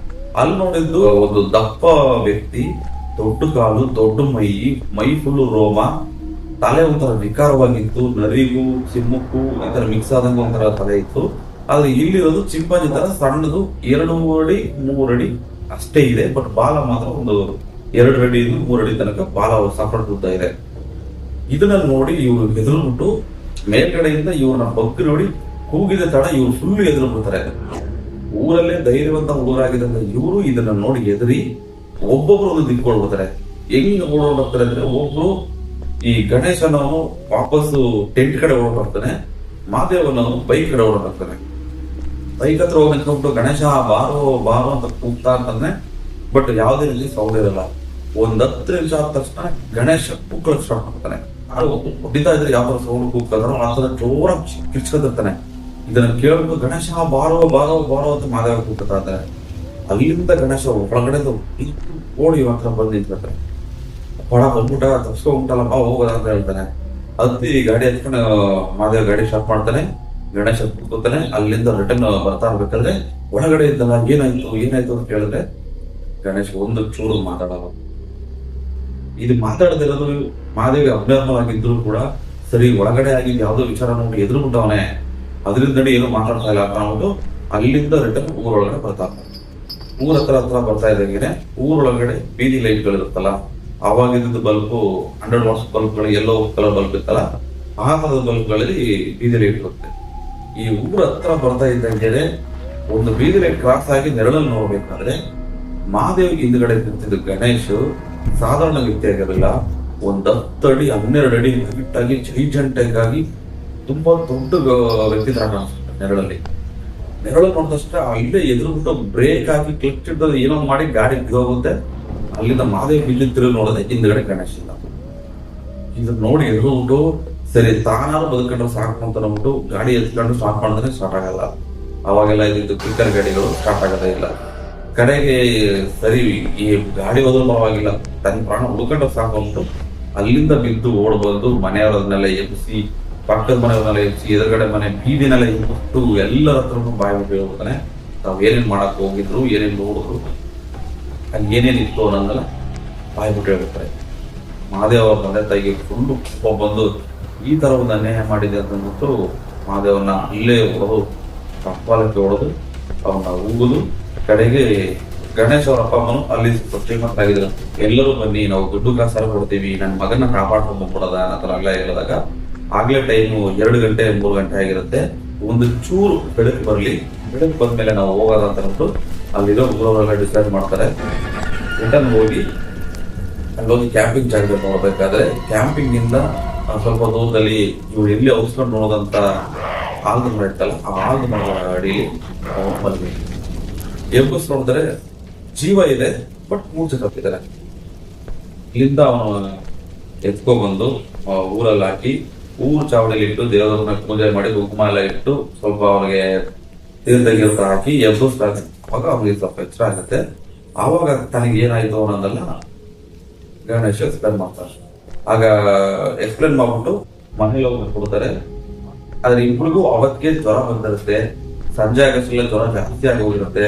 ಅಲ್ಲಿ ನೋಡಿದ್ದು ಒಂದು ದಪ್ಪ ವ್ಯಕ್ತಿ, ದೊಡ್ಡ ಕಾಲು, ದೊಡ್ಡ ಮೈ ಫುಲ್ಲು ರೋಮ, ತಲೆ ಒಂಥರ ವಿಕಾರವಾಗಿತ್ತು, ನರಿಗೂ ಸಿಂಹಕ್ಕೂ ಈ ತರ ಮಿಕ್ಸ್ ಆದಂಗ ಒಂಥರ ತಲೆ ಇತ್ತು. ಆದ್ರೆ ಇಲ್ಲಿರೋದು ಚಿಂಪಾಂಜಿ ತರ ಸಣ್ಣದು, 2 ಅಡಿ 3 ಅಡಿ ಅಷ್ಟೇ ಇದೆ. ಬಟ್ ಬಾಲ ಮಾತ್ರ ಒಂದು 2 ಅಡಿ 3 ಅಡಿ ತನಕ ಬಾಲ ಸಾಕಷ್ಟು ಉದ್ದ ಇದೆ. ಇದನ್ನ ನೋಡಿ ಇವ್ರು ಹೆದರ್ಬಿಟ್ಟು ಮೇಲ್ಗಡೆಯಿಂದ ಇವ್ರನ್ನ ಬಗ್ಗಿ ನೋಡಿ ಕೂಗಿದ ತಡ ಇವ್ರು ಫುಲ್ ಎದುರು ಬಿಡ್ತಾರೆ. ಊರಲ್ಲೇ ಧೈರ್ಯವಂತ ಊರಾಗಿದ್ದಂತ ಇವರು ಇದನ್ನ ನೋಡಿ ಎದುರಿ ಒಬ್ಬೊಬ್ರು ಒಂದು ದಿಕ್ಕೊಳ್ಬಿಡ್ತಾರೆ. ಹೆಂಗ್ ಓಡೋಗ್ತಾರೆ ಅಂದ್ರೆ, ಒಬ್ರು ಈ ಗಣೇಶನವನು ವಾಪಸ್ಸು ಟೆಂಟ್ ಕಡೆ ಓಡೋಗ್ತಾನೆ, ಮಾದೇವನವನು ಬೈಕ್ ಕಡೆ ಓಡೋಗ್ತಾನೆ. ಬೈಕ್ ಹತ್ರ ಹೋಗಿ ನಿಂತ್ಕೊಂಡ್ಬಿಟ್ಟು ಗಣೇಶ ಬಾರೋ ಅಂತ ಕೂಗ್ತಾ ಅಂತಾನೆ. ಬಟ್ ಯಾವುದೇ ರೀತಿ ಸೌಂಡ್ ಇರಲ್ಲ. ಒಂದ್ 10 ನಿಮಿಷ ಆದ ತಕ್ಷಣ ಗಣೇಶ ಕೂಗ್ಲಕ್ ಸ್ಟಾರ್ಟ್ ಮಾಡ್ತಾನೆ. ಹೊಡಿತಾ ಇದ್ರೆ ಯಾವ ತರ ಸೌಂಡ್ ಕೂಗ್ತಾರೋ ಆ ತರ ಜೋರಾಗಿ ಕಿರ್ಚ್ಕೊತಿರ್ತಾನೆ. ಇದನ್ನ ಕೇಳ್ಬಿಟ್ಟು ಗಣೇಶ ಬಾರೋ ಅಂತ ಮಾದೇವ ಕೂಗ್ತಾ ಇರ್ತಾರೆ. ಅಲ್ಲಿಂದ ಗಣೇಶ ಒಳಗಡೆ ಓಡಿ ಮಾತ್ರ ಬಂದು ನಿಂತ್ಕೊತಾರೆ. ಒಳ ಬಂದ್ಬಿಟ್ಟ ತಪ್ಸ್ಕೊಂಡ್ಬಿಟ್ಟಲ್ಲಪ್ಪ ಹೋಗೋದ ಅಂತ ಹೇಳ್ತಾನೆ. ಹತ್ತಿ ಗಾಡಿ ಹತ್ಕೊಂಡು ಮಾದೇವ್ ಗಾಡಿ ಸ್ಟಾರ್ಟ್ ಮಾಡ್ತಾನೆ. ಗಣೇಶ ಕೂತಾನೆ. ಅಲ್ಲಿಂದ ರಿಟರ್ನ್ ಬರ್ತಾ ಇರ್ಬೇಕಾದ್ರೆ ಒಳಗಡೆ ಇದ್ದಲ್ಲ ಏನಾಯ್ತು ಅಂತ ಕೇಳಿದ್ರೆ ಗಣೇಶ್ ಒಂದು ಚೂರು ಮಾತಾಡಲ್ಲ. ಇದು ಮಾತಾಡದಿರೋದು ಮಾದೇವಿ ಅಭ್ಯರ್ಥವಾಗಿದ್ರು ಕೂಡ ಸರಿ ಒಳಗಡೆ ಆಗಿ ಯಾವ್ದೋ ವಿಚಾರ ನೋಡಿ ಎದುರು ಬಿಟ್ಟವನೇ, ಅದರಿಂದ ಏನು ಮಾತಾಡ್ತಾ ಇಲ್ಲ ಅಂತ ಅಂದ್ಬಿಟ್ಟು ಅಲ್ಲಿಂದ ರಿಟರ್ನ್ ಊರೊಳಗಡೆ ಬರ್ತಾರೆ. ಊರ ಹತ್ರ ಬರ್ತಾ ಇದ್ದಂಗೆನೆ ಊರೊಳಗಡೆ ಬೀದಿ ಲೈಟ್ಗಳಿರುತ್ತಲ್ಲ, ಆವಾಗಿದ್ದು ಬಲ್ಬು 100 ವಾಟ್ಸ್ ಬಲ್ಬ್ಗಳು, ಎಲ್ಲೋ ಕಲರ್ ಬಲ್ಬ್ ಇತ್ತಲ್ಲ, ಆ ತರದ ಬಲ್ಬ್ಗಳಲ್ಲಿ ಬೀದಿ ಲೈಟ್ ಇರುತ್ತೆ. ಈ ಊರ ಹತ್ರ ಬರ್ತಾ ಇದ್ದಂಗೆ ಒಂದು ಬೀದಿ ಲೈಟ್ ಕ್ರಾಸ್ ಆಗಿ ನೆರಳಲ್ಲಿ ನೋಡ್ಬೇಕಾದ್ರೆ ಮಹಾದೇವಿಗೆ ಹಿಂದ್ಗಡೆ ನಿಂತಿದ್ದ ಗಣೇಶ್ ಸಾಧಾರಣ ವ್ಯಕ್ತಿ ಆಗಿರಲಿಲ್ಲ. 10 ಅಡಿ 12 ಅಡಿ ಹೈಟ್ ಆಗಿ ಜೈಜೆಂಟ್ ಆಗಿ ತುಂಬಾ ದೊಡ್ಡ ವ್ಯಕ್ತಿ ತರ ಕಾಣಿಸುತ್ತೆ ನೆರಳಲ್ಲಿ. ನೆರಳು ನೋಡಿದಷ್ಟೇ ಅಲ್ಲೇ ಎದುರುಬಿಟ್ಟು ಬ್ರೇಕ್ ಹಾಕಿ ಕ್ಲಿಕ್ ಹಿಡಿದು ಏನೋ ಮಾಡಿ ಗಾಡಿ ಹೋಗುತ್ತೆ. ಅಲ್ಲಿಂದ ಮಾದೇವಿ ಬಿಲ್ಲಿ ತಿರುಗಿ ನೋಡಿದ್ರೆ ಹಿಂದ್ಗಡೆ ಗಣೇಶ್ ಇಲ್ಲ. ಇದನ್ನ ನೋಡಿ ಎದುರುಬಿಟ್ಟು ಸರಿ ತಾನಾರು ಬದುಕೊಂಡ್ರೆ ಸಾಕು ಅಂತ ಅಂದ್ಬಿಟ್ಟು ಗಾಡಿ ಎತ್ಕೊಂಡು ಸ್ಟಾರ್ಟ್ ಮಾಡಿದ್ರೆ ಸ್ಟಾರ್ಟ್ ಆಗಲ್ಲ. ಅವಾಗೆಲ್ಲ ಇದು ಕ್ಲಿಕ್ಕರ್ ಗಾಡಿಗಳು ಸ್ಟಾರ್ಟ್ ಆಗೋದೇ ಇಲ್ಲ. ಕಡೆಗೆ ಸರಿ ಈ ಗಾಡಿ ಹೋದ್ರೂ ಪರವಾಗಿಲ್ಲ, ತನ್ನ ಪ್ರಾಣ ಉಳ್ಕೊಂಡ್ರೆ ಸಾಕು ಅಂದ್ಬಿಟ್ಟು ಅಲ್ಲಿಂದ ಬಿದ್ದು ಓಡ್ ಬಂದು ಮನೆಯವರನ್ನೆಲ್ಲ ಎಬ್ಬಿಸಿ, ಪಕ್ಕದ ಮನೆಯವ್ರನ್ನೆಲ್ಲ ಎಬ್ಬಿಸಿ, ಎದುರುಗಡೆ ಮನೆ ಬೀದಿನೆಲ್ಲ ಎಬ್ಬಿಟ್ಟು ಎಲ್ಲರ ಹತ್ರನು ಬಾಯಿ ಬಿಟ್ಟು ಹೇಳ್ತಾನೆ ತಾವ್ ಏನೇನ್ ಮಾಡಕ್ ಹೋಗಿದ್ರು, ಏನೇನ್ ನೋಡಿದ್ರು, ಅಲ್ಲಿ ಏನೇನಿತ್ತು ಅನ್ನೋದೆಲ್ಲ ಬಾಯಿ ಬಿಟ್ಟು ಹೇಳ್ತಾರೆ. ಮಹಾದೇವ್ ಅವ್ರ ತಂದೆ ತಾಯಿಗೆ ಫುಲ್ಲು ಕೋಪ ಬಂದು ಈ ತರ ಒಂದು ಅನ್ಯಾಯ ಮಾಡಿದೆ ಅಂತ ಅಂದ್ಬಿಟ್ಟು ಮಹಾದೇವನ್ನ ಅಲ್ಲೇ ಹೊಡೆದು ಕಪ್ಪಾಲಕ್ಕೆ ಹೊಡೆದು ಅವನ್ನ ಉಗುದು. ಕಡೆಗೆ ಗಣೇಶ್ ಅವ್ರ ಅಪ್ಪ ಅಮ್ಮನು ಅಲ್ಲಿ ಶ್ರೀಮಂತ ಆಗಿದ್ರು. ಎಲ್ಲರೂ ಬನ್ನಿ ನಾವು ದುಡ್ಡು ಕಾಸಾರ ಕೊಡ್ತೀವಿ, ನನ್ನ ಮಗನ ಕಾಪಾಡ್ಕೊಂಡು ಬಂದ್ಬಿಡೋದ ಅನ್ನೋ ಎಲ್ಲ ಹೇಳಿದಾಗ ಆಗ್ಲೇ ಟೈಮು 2 ಗಂಟೆ 3 ಗಂಟೆ ಆಗಿರುತ್ತೆ. ಒಂದು ಚೂರು ಬೆಳಕು ಬರ್ಲಿ, ಬೆಳಕು ಬಂದ್ಮೇಲೆ ನಾವು ಹೋಗೋದ ಅಂತ ಅಂದ್ಬಿಟ್ಟು ಅಲ್ಲಿರೋ ಊರವರೆಲ್ಲ ಡಿಸೈಡ್ ಮಾಡ್ತಾರೆ. ರಿಟರ್ನ್ ಹೋಗಿ ಅಲ್ಲೋಗಿ ಕ್ಯಾಂಪಿಂಗ್ ಜಾಗದಲ್ಲಿ ನೋಡ್ಬೇಕಾದ್ರೆ ಕ್ಯಾಂಪಿಂಗ್ ಇಂದ ಸ್ವಲ್ಪ ದೂರದಲ್ಲಿ ಇವ್ರು ಎಲ್ಲಿ ಔಸ್ಕೊಂಡು ನೋಡೋದಂತ ಆಲ್ದ ಮರ ಇರ್ತಲ್ಲ, ಆ ಆಲ್ದ ಮರ ಅಡಿಲಿ ಮಲ್ಗಿ ಎಬ್ಬಸ್ ನೋಡಿದ್ರೆ ಜೀವ ಇದೆ, ಬಟ್ ಮೂರ್ಛೆ ತಪ್ಪಿದ್ದಾರೆ. ಇಲ್ಲಿಂದ ಅವನು ಎತ್ಕೊಬಂದು ಊರಲ್ಲಿ ಹಾಕಿ ಊರು ಚಾವಡಿಯಲ್ಲಿ ಇಟ್ಟು ದೇವರನ್ನ ಪೂಜೆ ಮಾಡಿ ಕುಂಕುಮ ಎಲ್ಲ ಇಟ್ಟು ಸ್ವಲ್ಪ ಅವ್ರಿಗೆ ತೀರ್ಥಗಿರ್ತ ಹಾಕಿ ಎಬ್ಬಸ್ತಾರೆ. ಅವಾಗ ಅವ್ರಿಗೆ ಸ್ವಲ್ಪ ಎಚ್ಚರ ಆಗುತ್ತೆ. ಆವಾಗ ತನಗೆ ಏನಾಯ್ತು ಅನ್ನೋದೆಲ್ಲ ಗಣೇಶ ಎಕ್ಸ್ಪ್ಲೇನ್ ಮಾಡ್ತಾರೆ. ಆಗ ಎಕ್ಸ್ಪ್ಲೇನ್ ಮಾಡ್ಬಿಟ್ಟು ಮನೇಲಿ ಹೋಗಿ ಕೊಡ್ತಾರೆ. ಆದ್ರೆ ಇಬ್ಬರಿಗೂ ಅವತ್ತಿಗೆ ಜ್ವರ ಬಂದಿರುತ್ತೆ. ಸಂಜೆ ಆಗಷ್ಟೆಲ್ಲ ಜ್ವರ ಜಾಸ್ತಿ ಆಗಿ ಹೋಗಿರುತ್ತೆ.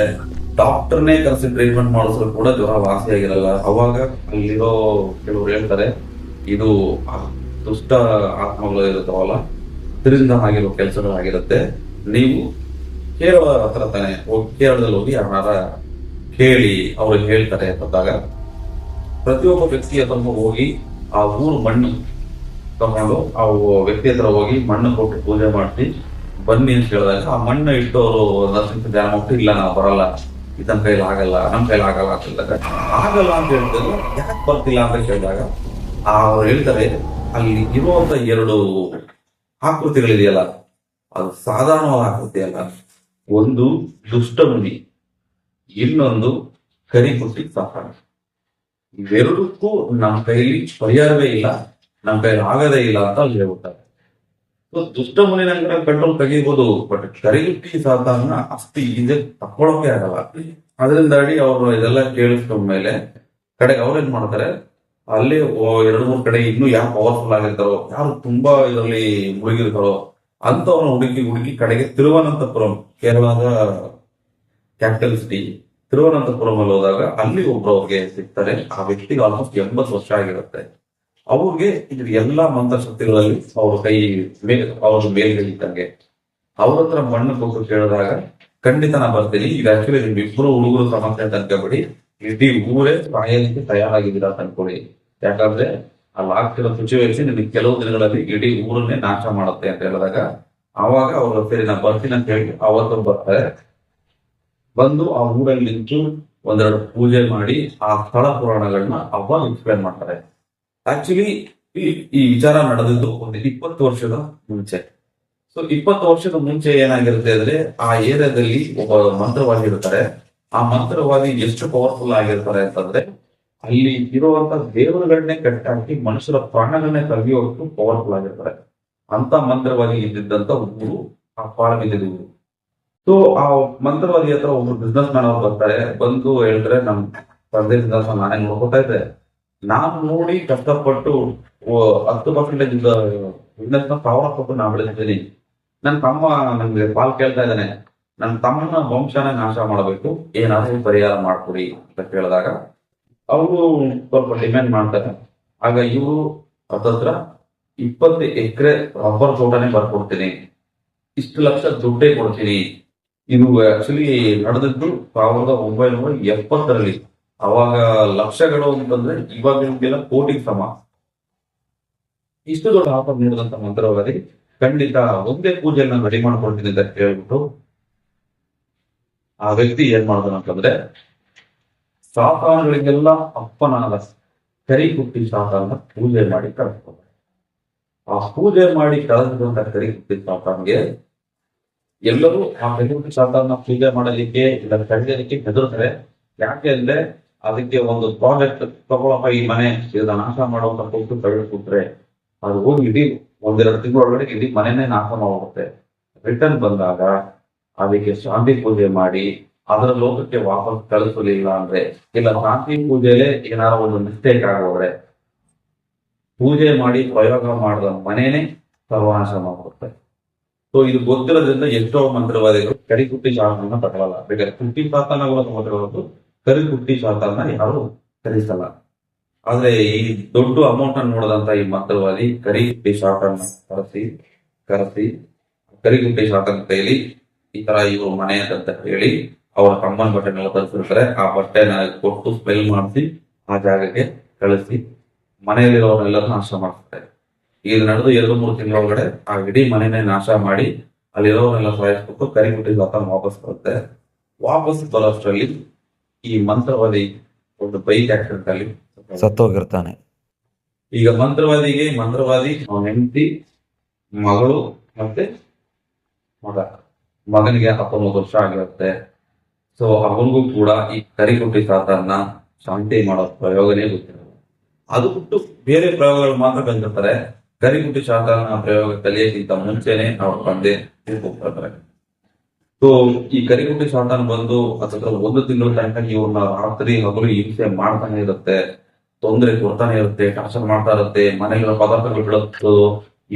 ಡಾಕ್ಟರ್ನೇ ಕರೆಸಿ ಟ್ರೀಟ್ಮೆಂಟ್ ಮಾಡಿದ್ರು ಕೂಡ ಜ್ವರ ವಾಸಿ ಆಗಿರಲ್ಲ. ಅವಾಗ ಅಲ್ಲಿರೋ ಕೆಲವರು ಹೇಳ್ತಾರೆ ಇದು ದುಷ್ಟ ಆತ್ಮಗಳು ಇರುತ್ತವಲ್ಲ, ಇದರಿಂದ ಆಗಿರೋ ಕೆಲಸಗಳಾಗಿರುತ್ತೆ. ನೀವು ಕೇರಳ ಹತ್ರ ತಾನೆ ಹೋಗಿ, ಕೇರಳದಲ್ಲಿ ಹೋಗಿ ಯಾರ ಕೇಳಿ ಅವ್ರಿಗೆ ಹೇಳ್ತಾರೆ ಅಂದಾಗ ಪ್ರತಿಯೊಬ್ಬ ವ್ಯಕ್ತಿ ಹತ್ರ ಹೋಗಿ ಆ ಊರು ಮಣ್ಣು ತಗೊಂಡು ಆ ವ್ಯಕ್ತಿ ಹತ್ರ ಹೋಗಿ ಮಣ್ಣು ಕೊಟ್ಟು ಪೂಜೆ ಮಾಡಿ ಬನ್ನಿ ಅಂತ ಹೇಳಿದಾಗ ಆ ಮಣ್ಣು ಇಟ್ಟು ಅವರು ನರಸಿಂಹ ಧ್ಯಾನ ಮಾಡ್ಬಿಟ್ಟು ಇಲ್ಲ ನಾವು ಬರಲ್ಲ, ಇದನ್ನ ಕೈಲಿ ಆಗಲ್ಲ, ನಮ್ಮ ಕೈಲಿ ಆಗಲ್ಲ ಅಂತ ಹೇಳಿದಾಗ ಆಗಲ್ಲ ಅಂತ ಹೇಳ್ತಾರೆ. ಯಾಕೆ ಬರ್ತಿಲ್ಲ ಅಂತ ಕೇಳಿದಾಗ ಅವ್ರು ಹೇಳ್ತಾರೆ ಅಲ್ಲಿ ಇರುವಂತ 2 ಆಕೃತಿಗಳಿದೆಯಲ್ಲ ಅದು ಸಾಧಾರಣವಾದ ಆಕೃತಿ ಅಲ್ಲ. ಒಂದು ದುಷ್ಟಮುನಿ, ಇನ್ನೊಂದು ಕರಿಕುಟ್ಟಿ ಸಾಕಾಣ. ಇವೆರಡಕ್ಕೂ ನಮ್ಮ ಕೈಲಿ ಪರಿಹಾರವೇ ಇಲ್ಲ, ನಮ್ಮ ಕೈಲಿ ಆಗದೇ ಇಲ್ಲ ಅಂತ ಅಲ್ಲಿ ಹೇಳ್ಬಿಡ್ತಾರೆ. ದುಷ್ಟ ಮುನಿನ ಕಂಟ್ರೋಲ್ ತೆಗಿಬಹುದು, ಬಟ್ ಕರಿಗುಟ್ಟಿ ಸಾಧನ ಅಷ್ಟು ಈಜಿ ತಕ್ಕೊಳಕ್ಕೆ ಆಗಲ್ಲ. ಅದರಿಂದಾಗಿ ಅವರು ಇದೆಲ್ಲ ಕೇಳಿಸ್ಕೊಂಡ್ಮೇಲೆ ಕಡೆಗೆ ಅವ್ರೇನ್ ಮಾಡ್ತಾರೆ, ಅಲ್ಲಿ 2-3 ಕಡೆ ಇನ್ನೂ ಯಾರು ಪವರ್ಫುಲ್ ಆಗಿರ್ತಾರೋ, ಯಾರು ತುಂಬಾ ಇದರಲ್ಲಿ ಮುಳುಗಿರ್ತಾರೋ ಅಂತವ್ರನ್ನ ಹುಡುಕಿ ಕಡೆಗೆ ತಿರುವನಂತಪುರಂ, ಕೇರಳದ ಕ್ಯಾಪಿಟಲ್ ಸಿಟಿ ತಿರುವನಂತಪುರಂ ಅಲ್ಲಿ ಹೋದಾಗ ಅಲ್ಲಿ ಒಬ್ರು ಅವ್ರಿಗೆ ಸಿಗ್ತಾರೆ. ಆ ವ್ಯಕ್ತಿಗೆ ಆಲ್ಮೋಸ್ಟ್ 80 ವರ್ಷ ಆಗಿರುತ್ತೆ. ಅವ್ರಿಗೆ ಇದ್ರ ಎಲ್ಲಾ ಮಂತ್ರಶಕ್ತಿಗಳಲ್ಲಿ ಅವ್ರ ಕೈ ಅವ್ರ ಮೇಲ್ಗೈತಂಗೆ ಅವ್ರ ಹತ್ರ ಮಣ್ಣು ಕೊಟ್ಟು ಕೇಳಿದಾಗ ಖಂಡಿತ ನಾ ಬರ್ತೀನಿ, ಈಗ ಆಕ್ಚುಲಿ ನಿಮ್ಮಿಬ್ರು ಹುಡುಗರು ಸಮಸ್ಯೆ ಅಂತ ಅನ್ಕೋಬೇಡಿ, ಇಡೀ ಊರೇ ಸಾಯಲಿಕ್ಕೆ ತಯಾರಾಗಿದ್ದೀರಾ ಅಂತ ಅನ್ಕೊಳ್ಳಿ. ಯಾಕಂದ್ರೆ ಅಲ್ಲಿ ಆಗ್ತಿರೋ ಸಿಚುವೇಶನ್ ನಿಮಗೆ ಕೆಲವು ದಿನಗಳಲ್ಲಿ ಇಡೀ ಊರನ್ನೇ ನಾಶ ಮಾಡುತ್ತೆ ಅಂತ ಹೇಳಿದಾಗ ಆವಾಗ ಅವ್ರು ಸರಿ ನಾ ಬರ್ತೀನಿ ಅಂತ ಹೇಳಿ ಅವತ್ತು ಬರ್ತಾರೆ. ಬಂದು ಆ ಊರಲ್ಲಿ ನಿಂತು 1-2 ಪೂಜೆ ಮಾಡಿ ಆ ಸ್ಥಳ ಪುರಾಣಗಳನ್ನ ಅವಾಗ ಎಕ್ಸ್ಪ್ಲೇನ್ ಮಾಡ್ತಾರೆ. ಆಕ್ಚುಲಿ ಈ ವಿಚಾರ ನಡೆದಿದ್ದು ಒಂದು 20 ವರ್ಷದ ಮುಂಚೆ. ಸೊ 20 ವರ್ಷದ ಮುಂಚೆ ಏನಾಗಿರುತ್ತೆ ಅಂದ್ರೆ ಆ ಏರಿಯಾದಲ್ಲಿ ಒಬ್ಬ ಮಂತ್ರವಾದಿ ಇರ್ತಾರೆ. ಆ ಮಂತ್ರವಾದಿ ಎಷ್ಟು ಪವರ್ಫುಲ್ ಆಗಿರ್ತಾರೆ ಅಂತಂದ್ರೆ ಅಲ್ಲಿ ಇರುವಂತ ದೇವರುಗಳನ್ನೇ ಕಟ್ಟಾಕಿ ಮನುಷ್ಯರ ಪ್ರಾಣಗಳನ್ನೇ ತೆಗೆಯುವಷ್ಟು ಪವರ್ಫುಲ್ ಆಗಿರ್ತಾರೆ. ಅಂತ ಮಂತ್ರವಾದಿ ಇದ್ದಿದ್ದಂತ ಊರು ಆ ಪಾಳಬಿದ್ದಿದ್ದ ಊರು. ಸೊ ಆ ಮಂತ್ರವಾದಿ ಹತ್ರ ಒಬ್ರು ಬಿಸ್ನೆಸ್ ಮ್ಯಾನ್ ಅವ್ರು ಬರ್ತಾರೆ, ಬಂದು ಹೇಳಿದ್ರೆ ನಮ್ ತಂದೆ ಬಿಸ್ನೆಸ್ ನಾನೇ ನೋಡ್ಕೊತಾ ಇದ್ದೆ, ನಾನು ನೋಡಿ ಕಷ್ಟಪಟ್ಟು 10% ಬಿಸ್ನೆಸ್ ನ ಸಾವಿರ ಕೊಟ್ಟು ನಾ ಬೆಳೆದಿದ್ದೀನಿ. ನನ್ನ ತಮ್ಮ ನಮ್ಗೆ ಪಾಲ್ ಕೇಳ್ತಾ ಇದ್ದಾನೆ, ನನ್ನ ತಮ್ಮನ ವಂಶನ ನಾಶ ಮಾಡಬೇಕು, ಏನಾದ್ರು ಪರಿಹಾರ ಮಾಡ್ಕೊಡಿ ಅಂತ ಕೇಳಿದಾಗ ಅವರು ಸ್ವಲ್ಪ ಡಿಮ್ಯಾಂಡ್ ಮಾಡ್ತಾರೆ. ಆಗ ಇವರು ಹತ್ತತ್ರ 20 ಎಕರೆ ರಬ್ಬರ್ ತೋಟನೇ ಬರ್ಕೊಡ್ತೀನಿ, ಇಷ್ಟು ಲಕ್ಷ ದುಡ್ಡೇ ಕೊಡ್ತೀನಿ. ಇದು ಆಕ್ಚುಲಿ ನಡೆದಿದ್ದು 1970ರಲ್ಲಿ. ಅವಾಗ ಲಕ್ಷಗಳು ಅಂತಂದ್ರೆ ಇವಾಗಿನ ಕೋಟಿಗೆ ಸಮ. ಇಷ್ಟು ದೊಡ್ಡ ಆಫರ್ ನೀಡಿದಂತ ಮಂತ್ರವಾದಿ ಖಂಡಿತ ಒಂದೇ ಪೂಜೆಯನ್ನ ರೆಡಿ ಮಾಡ್ಕೊಳ್ತೀನಿ ಅಂತ ಹೇಳ್ಬಿಟ್ಟು ಆ ವ್ಯಕ್ತಿ ಏನ್ ಮಾಡ್ತಾನ ಅಂತಂದ್ರೆ, ಸಾತಾನುಗಳಿಗೆಲ್ಲ ಅಪ್ಪನಾದ ಕರಿಕುಟ್ಟಿ ಸಾತಾನ ಪೂಜೆ ಮಾಡಿ ಕಳಿಸ್ತಾರೆ. ಆ ಪೂಜೆ ಮಾಡಿ ಕಳಿಸಿದಂತ ಕರಿಕುಟ್ಟಿ ಸಾತಾನ್ಗೆ ಎಲ್ಲರೂ ಆ ಕರಿಕುಟ್ಟಿ ಸಾತಾನ ಪೂಜೆ ಮಾಡಲಿಕ್ಕೆ ಇಲ್ಲ ಕಡಿಯೋದಕ್ಕೆ ಹೆದರ್ತಾರೆ. ಯಾಕೆ ಅಂದ್ರೆ ಅದಕ್ಕೆ ಒಂದು ಪ್ರಾಜೆಕ್ಟ್ ತಗೊಳಪ್ಪ, ಈ ಮನೆ ಇದನ್ನ ನಾಶ ಮಾಡುವಂತ ಕೊಟ್ಟು ತೆಗೆದುಕೊಟ್ರೆ ಅದು ಹೋಗಿ ಇಡೀ 1-2 ತಿಂಗಳೊಳಗಡೆ ಇಡೀ ಮನೆನೇ ನಾಶ ಹೋಗುತ್ತೆ. ರಿಟರ್ನ್ ಬಂದಾಗ ಅದಕ್ಕೆ ಶಾಂತಿ ಪೂಜೆ ಮಾಡಿ ಅದರ ಲೋಕಕ್ಕೆ ವಾಪಸ್ ಕಳಿಸಲಿಲ್ಲ ಅಂದ್ರೆ, ಇಲ್ಲ ಶಾಂತಿ ಪೂಜೆಯಲ್ಲೇ ಏನಾರ ಒಂದು ಮಿಸ್ಟೇಕ್ ಆಗೋದ್ರೆ, ಪೂಜೆ ಮಾಡಿ ಪ್ರಯೋಗ ಮಾಡಿದ ಮನೇನೆ ಸರ್ವನಾಶ ಮಾಡುತ್ತೆ. ಸೊ ಇದು ಗೊತ್ತಿರೋದ್ರಿಂದ ಎಷ್ಟೋ ಮಂತ್ರವಾದಿಗಳು ಕರಿಕುಟ್ಟಿ ಶಾಸನ ತಗೊಳ್ಳಲ್ಲ. ಬೇಕಾದ್ರೆ ಕುಟ್ಟಿ ಶಾಸನಗಳು ತಗೊಳ್ಳೋದು, ಕರಿಕುಟ್ಟಿ ಶಾಸನ ಯಾರು ಕರಿಸಲ್ಲ. ಆದ್ರೆ ಈ ದೊಡ್ಡ ಅಮೌಂಟ್ ಅನ್ನು ನೋಡಿದಂತ ಈ ಮಂತ್ರವಾದಿ ಕರಿಕುಟ್ಟಿ ಶಾಸನ ಕರೆಸಿ ಕರಿಕುಟ್ಟಿ ಶಾಸನ ಕೈಲಿ ಈ ತರ ಇವರು ಮನೆ ಅಂತ ಹೇಳಿ ಅವರ ತಮ್ಮನ ಬಟ್ಟೆನೆಲ್ಲ ತರಿಸಿರ್ತಾರೆ. ಆ ಬಟ್ಟೆನ ಕೊಟ್ಟು ಸ್ಮೆಲ್ ಮಾಡಿಸಿ ಆ ಜಾಗಕ್ಕೆ ಕಳಿಸಿ ಮನೆಯಲ್ಲಿರೋರೆಲ್ಲರೂ ನಾಶ ಮಾಡ್ತಾರೆ. ಇದು ನಡೆದು 2-3 ತಿಂಗಳೊಳಗಡೆ ಆ ಇಡೀ ಮನೆನೇ ನಾಶ ಮಾಡಿ ಅಲ್ಲಿರೋರೆಲ್ಲ ಸಾಯಿಸ್ಬಿಟ್ಟು ಕರಿಕುಟ್ಟಿ ಶಾಸನ ವಾಪಸ್ ಬರುತ್ತೆ. ವಾಪಸ್ ಬರೋಷ್ಟರಲ್ಲಿ ಈ ಮಂತ್ರವಾದಿ ಒಂದು ಬೈಕ್ ಆಕ್ಸಿಡೆಂಟ್ ಅಲ್ಲಿ ಸತ್ತೋಗಿರ್ತಾನೆ. ಈಗ ಮಂತ್ರವಾದಿ ಅವನ ಹೆಂಡತಿ, ಮಗಳು ಮತ್ತೆ ಮಗನಿಗೆ 19 ವರ್ಷ ಆಗಿರುತ್ತೆ. ಸೊ ಅವನಿಗೂ ಕೂಡ ಈ ಕರಿಕುಟ್ಟಿ ಸಾತಾನ ಶಾಂತಿ ಮಾಡೋ ಪ್ರಯೋಗನೇ ಗೊತ್ತಿರಲ್ಲ. ಅದು ಬಿಟ್ಟು ಬೇರೆ ಪ್ರಯೋಗಗಳು ಮಾತ್ರ ಕಲಿತಿರ್ತಾರೆ. ಕರಿಕುಟ್ಟಿ ಸಾತಾನ ಪ್ರಯೋಗ ಕಲಿಯೋಕ್ಕಿಂತ ಮುಂಚೆನೆ ಅವ್ರ ತಂದೆ ಹೋಗ್ತಾರೆ. ಸೊ ಈ ಕರಿಕುಟ್ಟಿ ಸಾತಾನ ಬಂದು ಅಥವಾ 1 ತಿಂಗಳ ತನಕ ಇವ್ರನ್ನ ರಾತ್ರಿ ಹಗಲು ಹಿಂಸೆ ಮಾಡ್ತಾನೆ ಇರುತ್ತೆ, ತೊಂದರೆ ಕೊಡ್ತಾನೆ ಇರುತ್ತೆ, ಟಾರ್ಚರ್ ಮಾಡ್ತಾ ಇರುತ್ತೆ, ಮನೆಗಳ ಪದಾರ್ಥಗಳು ಬಿಡೋದು,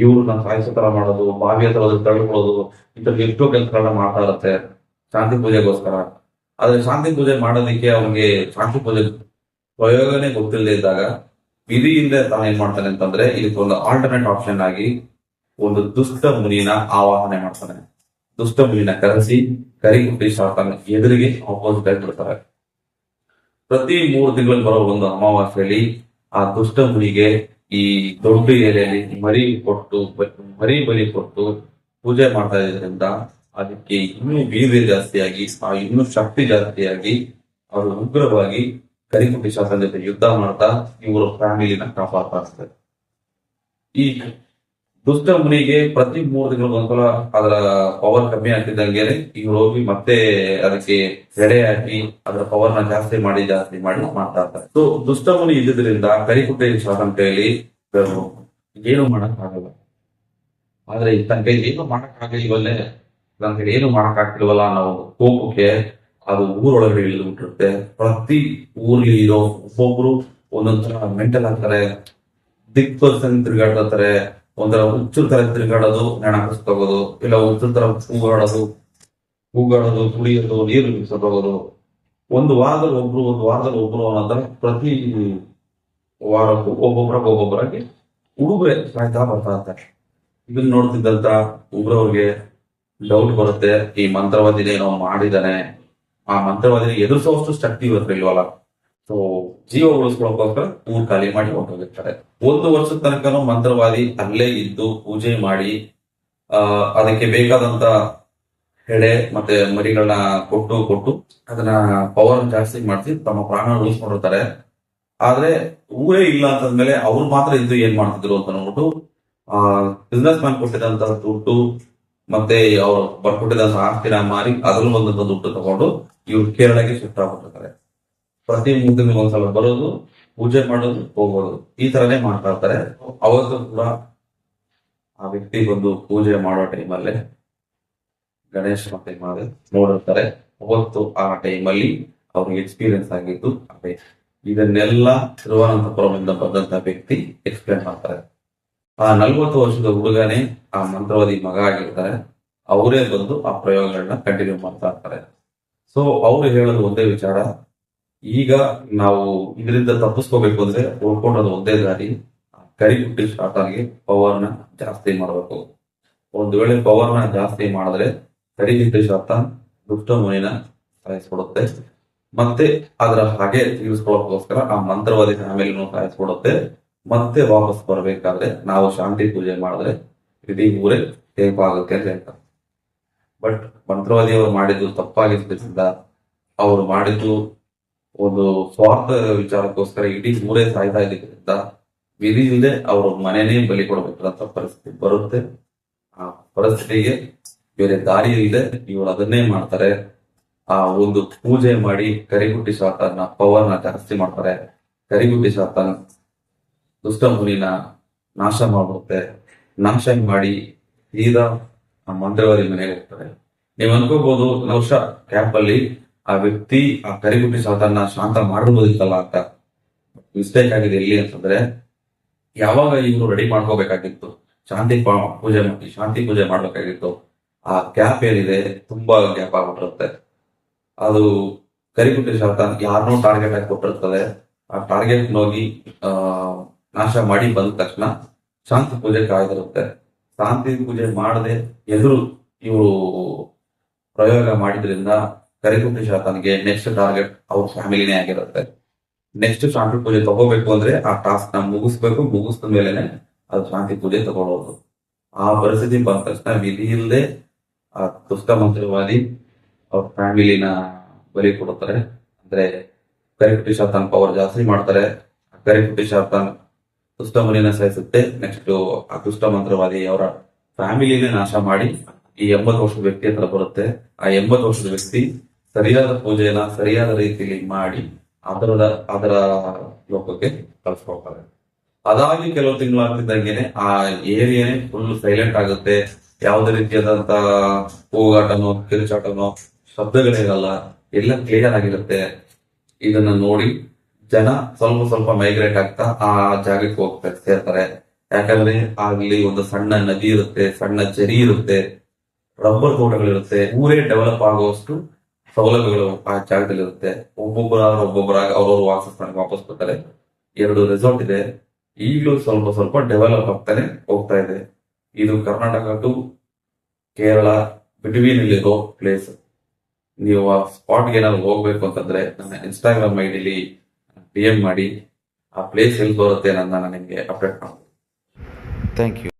ಇವ್ರನ್ನ ಸಾಯಿಸೋ ತರ ಮಾಡೋದು, ಬಾವಿ ಹತ್ರ ತಳ್ಕೊಳ್ಳೋದು, ಇಂಥ ಎಷ್ಟೋ ಕೆಲಸಗಳನ್ನ ಮಾಡ್ತಾ ಇರುತ್ತೆ ಶಾಂತಿ ಪೂಜೆಗೋಸ್ಕರ. ಆದ್ರೆ ಶಾಂತಿ ಪೂಜೆ ಮಾಡೋದಕ್ಕೆ ಅವ್ನಿಗೆ ಶಾಂತಿ ಪೂಜೆ ಪ್ರಯೋಗನೇ ಗೊತ್ತಿಲ್ಲದೆ ಇದ್ದಾಗ ವಿಧಿಯಿಂದ ತಾನು ಏನ್ ಮಾಡ್ತಾನೆ ಅಂತಂದ್ರೆ, ಇದಕ್ಕೊಂದು ಆಲ್ಟರ್ನೇಟ್ ಆಪ್ಷನ್ ಆಗಿ ಒಂದು ದುಷ್ಟ ಮುನಿನ ಆವಾಹನೆ ಮಾಡ್ತಾನೆ. ದುಷ್ಟ ಮುನಿನ ಕರೆಸಿ ಕರಿಕುಟ್ಟಿ ಸಾತಾನ ಎದುರಿಗೆ ಆಪೋಸಿಟ್ ಆಗಿ ಬಿಡ್ತಾರೆ. ಪ್ರತಿ 3 ತಿಂಗಳಲ್ಲಿ ಬರೋ ಒಂದು ಅಮಾವಾಸ್ಯೆಯಲ್ಲಿ ಆ ದುಷ್ಟ ಮುನಿಗೆ ಈ ದೊಡ್ಡ ಎಲೆಯಲ್ಲಿ ಮರಿ ಬಲಿ ಕೊಟ್ಟು ಪೂಜೆ ಮಾಡ್ತಾ ಇದ್ರಿಂದ ಅದಕ್ಕೆ ಇನ್ನೂ ವೀರ್ಯ ಜಾಸ್ತಿಯಾಗಿ, ಇನ್ನೂ ಶಕ್ತಿ ಜಾಸ್ತಿಯಾಗಿ ಅವರು ಉಗ್ರವಾಗಿ ಕರಿಕುಟ್ಟಿ ಶಾಸನ ಜೊತೆ ಯುದ್ಧ ಮಾಡ್ತಾ ಇವರು ಫ್ಯಾಮಿಲಿನ ಕಾಪಾಡ್ತಾ ಇರ್ತಾರೆ. ಈ ದುಷ್ಟ ಮುನಿಗೆ ಪ್ರತಿ 3 ತಿಂಗಳಿಗೊಂದ್ಸಲ ಅದರ ಪವರ್ ಕಮ್ಮಿ ಆಗ್ತಿದ್ದಂಗೆ ಇವ್ರು ಹೋಗಿ ಮತ್ತೆ ಅದಕ್ಕೆ ಎಡೆ ಹಾಕಿ ಅದರ ಪವರ್ ನ ಜಾಸ್ತಿ ಮಾಡಿ ಮಾಡ್ತಾ ಇರ್ತಾರೆ. ಸೊ ದುಷ್ಟ ಮುನಿ ಇದ್ದಿದ್ರಿಂದ ಕರಿಕುಟ್ಟಿ ಶಾಸನ ಕೈಯಲ್ಲಿ ಏನು ಮಾಡಕ್ ಆಗಲ್ಲ. ಆದ್ರೆ ತನ್ನ ಕೈ ಏನು ಮಾಡಕ್ ಆಗಿಲ್ವಲ್ಲೇ, ನನ್ನ ಕೈ ಏನು ಮಾಡಕ್ ಆಗ್ತಿಲ್ವಲ್ಲ ಅನ್ನೋ ಕೋಪಕ್ಕೆ ಅದು ಊರೊಳಗಡೆ ಇಳಿದು ಬಿಟ್ಟಿರುತ್ತೆ. ಪ್ರತಿ ಊರ್ಲಿ ಇರೋ ಒಬ್ಬೊಬ್ರು ಒಂದೊಂದ್ಸಲ ಮೆಂಟಲ್ ಆಗ್ತಾರೆ, ದಿಕ್ಪರ್ಸನ್ ತಿರುಗಾಡ್ತಾರೆ, ಒಂಥರ ಹುಚ್ಚು ತರ ತಿರುಗಾಡೋದು, ನೆಣ ತಗೋದು, ಇಲ್ಲ ಹುಚ್ಚು ತರ ಕೂಗಾಡೋದು, ಕುಡಿಯೋದು, ನೀರು ಬಿಡಿಸೋದು. ಒಂದು ವಾರದಲ್ಲಿ ಒಬ್ರು ಅನ್ನೋದ್ರ ಪ್ರತಿ ವಾರಕ್ಕೂ ಒಬ್ಬೊಬ್ಬರಾಗಿ ಹುಡುಗರೆ ಸಾಯ್ತಾ ಬರ್ತಾ ಇರ್ತಾರೆ. ಇದನ್ನ ನೋಡ್ತಿದ್ದಂತ ಉಗ್ರವ್ರಿಗೆ ಡೌಟ್ ಬರುತ್ತೆ, ಈ ಮಂತ್ರವಾದಿನೇ ಏನೋ ಮಾಡಿದಾನೆ, ಆ ಮಂತ್ರವಾದಿನ ಎದುರಿಸುವಷ್ಟು ಶಕ್ತಿ ಇವತ್ತು ಇಲ್ವಲ್ಲ. ಸೊ ಜೀವ ಉಳಿಸ್ಕೊಳ್ಳೋಕೋಸ್ಕರ ಊರ್ ಖಾಲಿ ಮಾಡಿ ಹೊರಟೋಗಿರ್ತಾರೆ. 1 ವರ್ಷದ ತನಕನೂ ಮಂತ್ರವಾದಿ ಅಲ್ಲೇ ಇದ್ದು ಪೂಜೆ ಮಾಡಿ ಅದಕ್ಕೆ ಬೇಕಾದಂತ ಹೆಡೆ ಮತ್ತೆ ಮರಿಗಳನ್ನ ಕೊಟ್ಟು ಅದನ್ನ ಪವರ್ ಜಾಸ್ತಿ ಮಾಡಿಸಿ ತಮ್ಮ ಪ್ರಾಣ ಉಳಿಸ್ಕೊಂಡಿರ್ತಾರೆ. ಆದ್ರೆ ಊರೇ ಇಲ್ಲ ಅಂತಂದ್ಮೇಲೆ ಅವ್ರು ಮಾತ್ರ ಇದ್ದು ಏನ್ ಮಾಡ್ತಿದ್ರು ಅಂತ ನೋಡ್ಬಿಟ್ಟು ಬಿಸ್ನೆಸ್ ಮ್ಯಾನ್ ಕೊಟ್ಟಿದಂತ ದುಡ್ಡು ಮತ್ತೆ ಅವ್ರು ಬರ್ಕೊಟ್ಟಿದಂತ ಆಸ್ತಿನ ಮಾರಿ ಅದ್ರಲ್ಲಿ ಬಂದಂತ ದುಡ್ಡು ತಗೊಂಡು ಇವ್ರು ಕೇರಳಗೆ ಶಿಫ್ಟ್ ಆಗ್ಬಿಟ್ಟಿರ್ತಾರೆ. ಪ್ರತಿ 3 ತಿಂಗಳಿಗೊಂದ್ಸಲ ಬರೋದು, ಪೂಜೆ ಮಾಡೋದು, ಹೋಗೋದು, ಈ ತರನೇ ಮಾಡ್ತಾ ಇರ್ತಾರೆ. ಅವತ್ತು ಕೂಡ ಆ ವ್ಯಕ್ತಿ ಬಂದು ಪೂಜೆ ಮಾಡೋ ಟೈಮಲ್ಲೇ ಗಣೇಶ್ ಮತ್ತೆ ಮಾದೇವ್ ನೋಡಿರ್ತಾರೆ. ಅವತ್ತು ಆ ಟೈಮಲ್ಲಿ ಅವ್ರಿಗೆ ಎಕ್ಸ್ಪೀರಿಯನ್ಸ್ ಆಗಿದ್ದು ಅದೇ. ಇದನ್ನೆಲ್ಲ ತಿರುವನಂತಪುರದಿಂದ ಬಂದಂತ ವ್ಯಕ್ತಿ ಎಕ್ಸ್ಪ್ಲೇನ್ ಮಾಡ್ತಾರೆ. ಆ 40 ವರ್ಷದ ಹುಡುಗನೇ ಆ ಮಂತ್ರವಾದಿ ಮಗ ಆಗಿರ್ತಾರೆ. ಅವರೇ ಬಂದು ಆ ಪ್ರಯೋಗಗಳನ್ನ ಕಂಟಿನ್ಯೂ ಮಾಡ್ತಾ ಇರ್ತಾರೆ. ಸೊ ಅವ್ರು ಹೇಳೋದು ಒಂದೇ ವಿಚಾರ, ಈಗ ನಾವು ಇದರಿಂದ ತಪ್ಪಿಸ್ಕೋಬೇಕು ಅಂದ್ರೆ ಉಳ್ಕೊಂಡೋದು ಒಂದೇ ದಾರಿ, ಕರಿಗುಟ್ಟಿ ಶಾತಾನ್ಗೆ ಪವರ್ನ ಜಾಸ್ತಿ ಮಾಡಬೇಕು. ಒಂದು ವೇಳೆ ಪವರ್ನ ಜಾಸ್ತಿ ಮಾಡಿದ್ರೆ ಕರಿಗುಟ್ಟಿ ಶಾತಾನ್ ದುಷ್ಟ ಮುನಿನ ಸಾಯಿಸ್ಬಿಡುತ್ತೆ. ಮತ್ತೆ ಅದರ ಹಾಗೆ ತೀರಿಸ್ಕೊಳ್ಳೋಕೋಸ್ಕರ ಆ ಮಂತ್ರವಾದಿ ಫ್ಯಾಮಿಲಿನೂ ಸಾಯಿಸ್ಬಿಡುತ್ತೆ. ಮತ್ತೆ ವಾಪಸ್ ಬರ್ಬೇಕಾದ್ರೆ ನಾವು ಶಾಂತಿ ಪೂಜೆ ಮಾಡಿದ್ರೆ ಇಡೀ ಊರೇ ಸೇಫ್ ಆಗುತ್ತೆ ಅಂತ ಹೇಳ್ತಾರೆ. ಬಟ್ ಮಂತ್ರವಾದಿ ಅವರು ಮಾಡಿದ್ದು ತಪ್ಪಾಗಿದ್ದರಿಂದ, ಅವರು ಮಾಡಿದ್ದು ಒಂದು ಸ್ವಾರ್ಥ ವಿಚಾರಕ್ಕೋಸ್ಕರ ಇಡೀ ಊರೇ ಸಾಯ್ತಾ ಇದ್ದಿದ್ದರಿಂದ ವಿಧಿ ಇಲ್ಲದೆ ಅವರು ಮನೆನೇ ಬಲಿ ಕೊಡಬೇಕಾದಂತ ಪರಿಸ್ಥಿತಿ ಬರುತ್ತೆ. ಆ ಪರಿಸ್ಥಿತಿಗೆ ಬೇರೆ ದಾರಿ ಇಲ್ಲದೆ ಇವರು ಅದನ್ನೇ ಮಾಡ್ತಾರೆ. ಆ ಒಂದು ಪೂಜೆ ಮಾಡಿ ಕರಿಗುಟ್ಟಿ ಶಾತಾನ್ನ ಪವರ್ನ ಜಾಸ್ತಿ ಮಾಡ್ತಾರೆ. ಕರಿಗುಟ್ಟಿ ಶಾತಾನ್ ದುಷ್ಟ ಮುನಿನ ನಾಶ ಮಾಡುತ್ತೆ. ನಾಶ ಮಾಡಿ ಸೀದಾ ಆ ಮಂತ್ರವಾದಿ ಮನೆಗೆ ಹೋಗ್ತಾರೆ. ನೀವು ಅನ್ಕೋಬಹುದು ವರ್ಷ ಕ್ಯಾಂಪ್ ಅಲ್ಲಿ ಆ ವ್ಯಕ್ತಿ ಆ ಕರಿಗುಟ್ಟಿ ಶಾತಾನ್ನ ಶಾಂತ ಮಾಡಬಹುದಿತ್ತಲ್ಲ ಅಂತ. ಮಿಸ್ಟೇಕ್ ಆಗಿದೆ ಎಲ್ಲಿ ಅಂತಂದ್ರೆ, ಯಾವಾಗ ಇವರು ರೆಡಿ ಮಾಡ್ಕೋಬೇಕಾಗಿತ್ತು ಶಾಂತಿ ಪೂಜೆ ಮಾಡ್ಬೇಕಾಗಿತ್ತು, ಆ ಗ್ಯಾಪ್ ಏನಿದೆ ತುಂಬಾ ಗ್ಯಾಪ್ ಆಗ್ಬಿಟ್ಟಿರುತ್ತೆ. ಅದು ಕರಿಗುಟ್ಟಿ ಶಾತಾನ್ ಯಾರನ್ನೋ ಟಾರ್ಗೆಟ್ ಆಗಿ ಕೊಟ್ಟಿರ್ತದೆ. ಆ ಟಾರ್ಗೆಟ್ ಹೋಗಿ ನಾಶ ಮಾಡಿ ಬಂದ ತಕ್ಷಣ ಶಾಂತಿ ಪೂಜೆ ಕಾಯ್ದಿರುತ್ತೆ. ಶಾಂತಿ ಪೂಜೆ ಮಾಡದೆ ಎದುರು ಇವರು ಪ್ರಯೋಗ ಮಾಡಿದ್ರಿಂದ ಕರಿಗುಟ್ಟಿ ಶಾತಾನ್ಗೆ ನೆಕ್ಸ್ಟ್ ಟಾರ್ಗೆಟ್ ಅವ್ರ ಫ್ಯಾಮಿಲಿನೇ ಆಗಿರುತ್ತೆ. ನೆಕ್ಸ್ಟ್ ಶಾಂತಿ ಪೂಜೆ ತಗೋಬೇಕು ಅಂದ್ರೆ ಆ ಟಾಸ್ಕ್ ನ ಮುಗಿಸ್ದ ಮೇಲೆನೆ ಅದು ಶಾಂತಿ ಪೂಜೆ ತಗೊಳ್ಳೋದು. ಆ ಪರಿಸ್ಥಿತಿ ಬಂದ ತಕ್ಷಣ ವಿಧಿ ಇಲ್ಲದೆ ಆ ದುಷ್ಟ ಮಂತ್ರವಾದಿ ಅವ್ರ ಫ್ಯಾಮಿಲಿನ ಬಲಿ ಕೊಡುತ್ತಾರೆ. ಅಂದ್ರೆ ಕರಿಗುಟ್ಟಿ ಶಾತಾನ್ ಪವರ್ ಜಾಸ್ತಿ ಮಾಡ್ತಾರೆ. ಕರಿಗುಟ್ಟಿ ಶಾತಾನ್ ದುಷ್ಟ ಮುನಿನ ಸಾಯಿಸುತ್ತೆ. ನೆಕ್ಸ್ಟ್ ಆ ದುಷ್ಟ ಮಂತ್ರವಾದಿ ಅವರ ಫ್ಯಾಮಿಲಿನೇ ನಾಶ ಮಾಡಿ ಈ 80 ವರ್ಷದ ವ್ಯಕ್ತಿ ಹತ್ರ ಬರುತ್ತೆ. ಆ 80 ವರ್ಷದ ವ್ಯಕ್ತಿ ಸರಿಯಾದ ಪೂಜೆನ ಸರಿಯಾದ ರೀತಿಯಲ್ಲಿ ಮಾಡಿ ಅದರ ಲೋಕಕ್ಕೆ ಕಳಿಸ್ಕೊಳ್ತಾರೆ. ಅದಾಗಿ ಕೆಲವು ತಿಂಗಳಾಗ್ತಿದ್ದಂಗೆನೆ ಆ ಏರಿಯಾನೇ ಫುಲ್ ಸೈಲೆಂಟ್ ಆಗುತ್ತೆ. ಯಾವುದೇ ರೀತಿಯಾದಂತ ಕೂಗಾಟನೋ ಕಿರುಚಾಟನೋ ಶಬ್ದಗಳಿರಲ್ಲ, ಎಲ್ಲ ಕ್ಲಿಯರ್ ಆಗಿರುತ್ತೆ. ಇದನ್ನ ನೋಡಿ ಜನ ಸ್ವಲ್ಪ ಮೈಗ್ರೇಟ್ ಆಗ್ತಾ ಆ ಜಾಗಕ್ಕೆ ಸೇರ್ತಾರೆ. ಯಾಕಂದ್ರೆ ಅಲ್ಲಿ ಒಂದು ಸಣ್ಣ ನದಿ ಇರುತ್ತೆ, ಸಣ್ಣ ಜರಿ ಇರುತ್ತೆ, ರಬ್ಬರ್ ತೋಟಗಳಿರುತ್ತೆ. ಊರೇ ಡೆವಲಪ್ ಆಗುವಷ್ಟು ಸೌಲಭ್ಯಗಳು ಆ ಜಾಗದಲ್ಲಿ ಇರುತ್ತೆ. ಒಬ್ಬೊಬ್ಬರಾಗಿ ಅವ್ರವ್ರ ವಾಪಸ್ ಬರ್ತಾರೆ. 2 ರೆಸಾರ್ಟ್ ಇದೆ. ಈಗಲೂ ಸ್ವಲ್ಪ ಡೆವಲಪ್ ಆಗ್ತಾನೆ ಹೋಗ್ತಾ ಇದೆ. ಇದು ಕರ್ನಾಟಕ ಟು ಕೇರಳ ಬಿಟ್ವೀನ್ ಇಲ್ಲಿರೋ ಪ್ಲೇಸ್. ನೀವು ಆ ಸ್ಪಾಟ್ಗೆ ಏನಾದ್ರು ಹೋಗ್ಬೇಕು ಅಂತಂದ್ರೆ ನನ್ನ ಇನ್ಸ್ಟಾಗ್ರಾಮ್ ಐಡಿಲಿ DM ಮಾಡಿ. ಆ ಪ್ಲೇಸ್ ಎಲ್ಲಿ ಬರುತ್ತೆ ನನ್ನ ನಿಮಗೆ ಅಪ್ಡೇಟ್ ಮಾಡ್ತೀನಿ. Thank you.